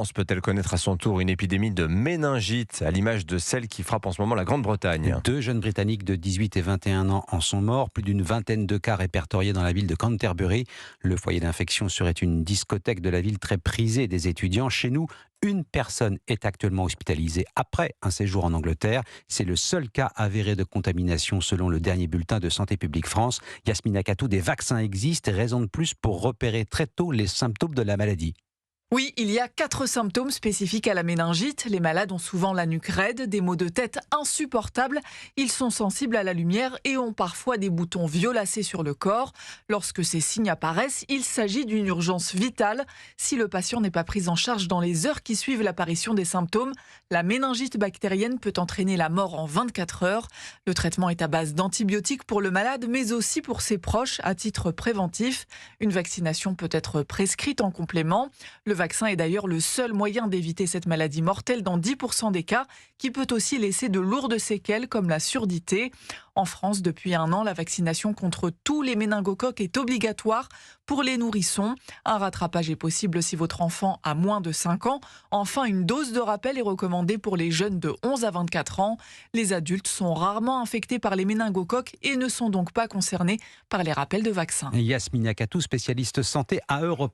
France peut-elle connaître à son tour une épidémie de méningite, à l'image de celle qui frappe en ce moment la Grande-Bretagne? Deux jeunes Britanniques de 18 et 21 ans en sont morts, plus d'une vingtaine de cas répertoriés dans la ville de Canterbury. Le foyer d'infection serait une discothèque de la ville très prisée des étudiants. Chez nous, une personne est actuellement hospitalisée après un séjour en Angleterre. C'est le seul cas avéré de contamination selon le dernier bulletin de Santé publique France. Yasmina Katou, des vaccins existent, raison de plus pour repérer très tôt les symptômes de la maladie. Oui, il y a 4 symptômes spécifiques à la méningite. Les malades ont souvent la nuque raide, des maux de tête insupportables. Ils sont sensibles à la lumière et ont parfois des boutons violacés sur le corps. Lorsque ces signes apparaissent, il s'agit d'une urgence vitale. Si le patient n'est pas pris en charge dans les heures qui suivent l'apparition des symptômes, la méningite bactérienne peut entraîner la mort en 24 heures. Le traitement est à base d'antibiotiques pour le malade, mais aussi pour ses proches à titre préventif. Une vaccination peut être prescrite en complément. Le vaccin est d'ailleurs le seul moyen d'éviter cette maladie mortelle dans 10% des cas, qui peut aussi laisser de lourdes séquelles comme la surdité. En France, depuis 1 an, la vaccination contre tous les méningocoques est obligatoire pour les nourrissons. Un rattrapage est possible si votre enfant a moins de 5 ans. Enfin, une dose de rappel est recommandée pour les jeunes de 11 à 24 ans. Les adultes sont rarement infectés par les méningocoques et ne sont donc pas concernés par les rappels de vaccins. Yasmina Katou, spécialiste santé à Europe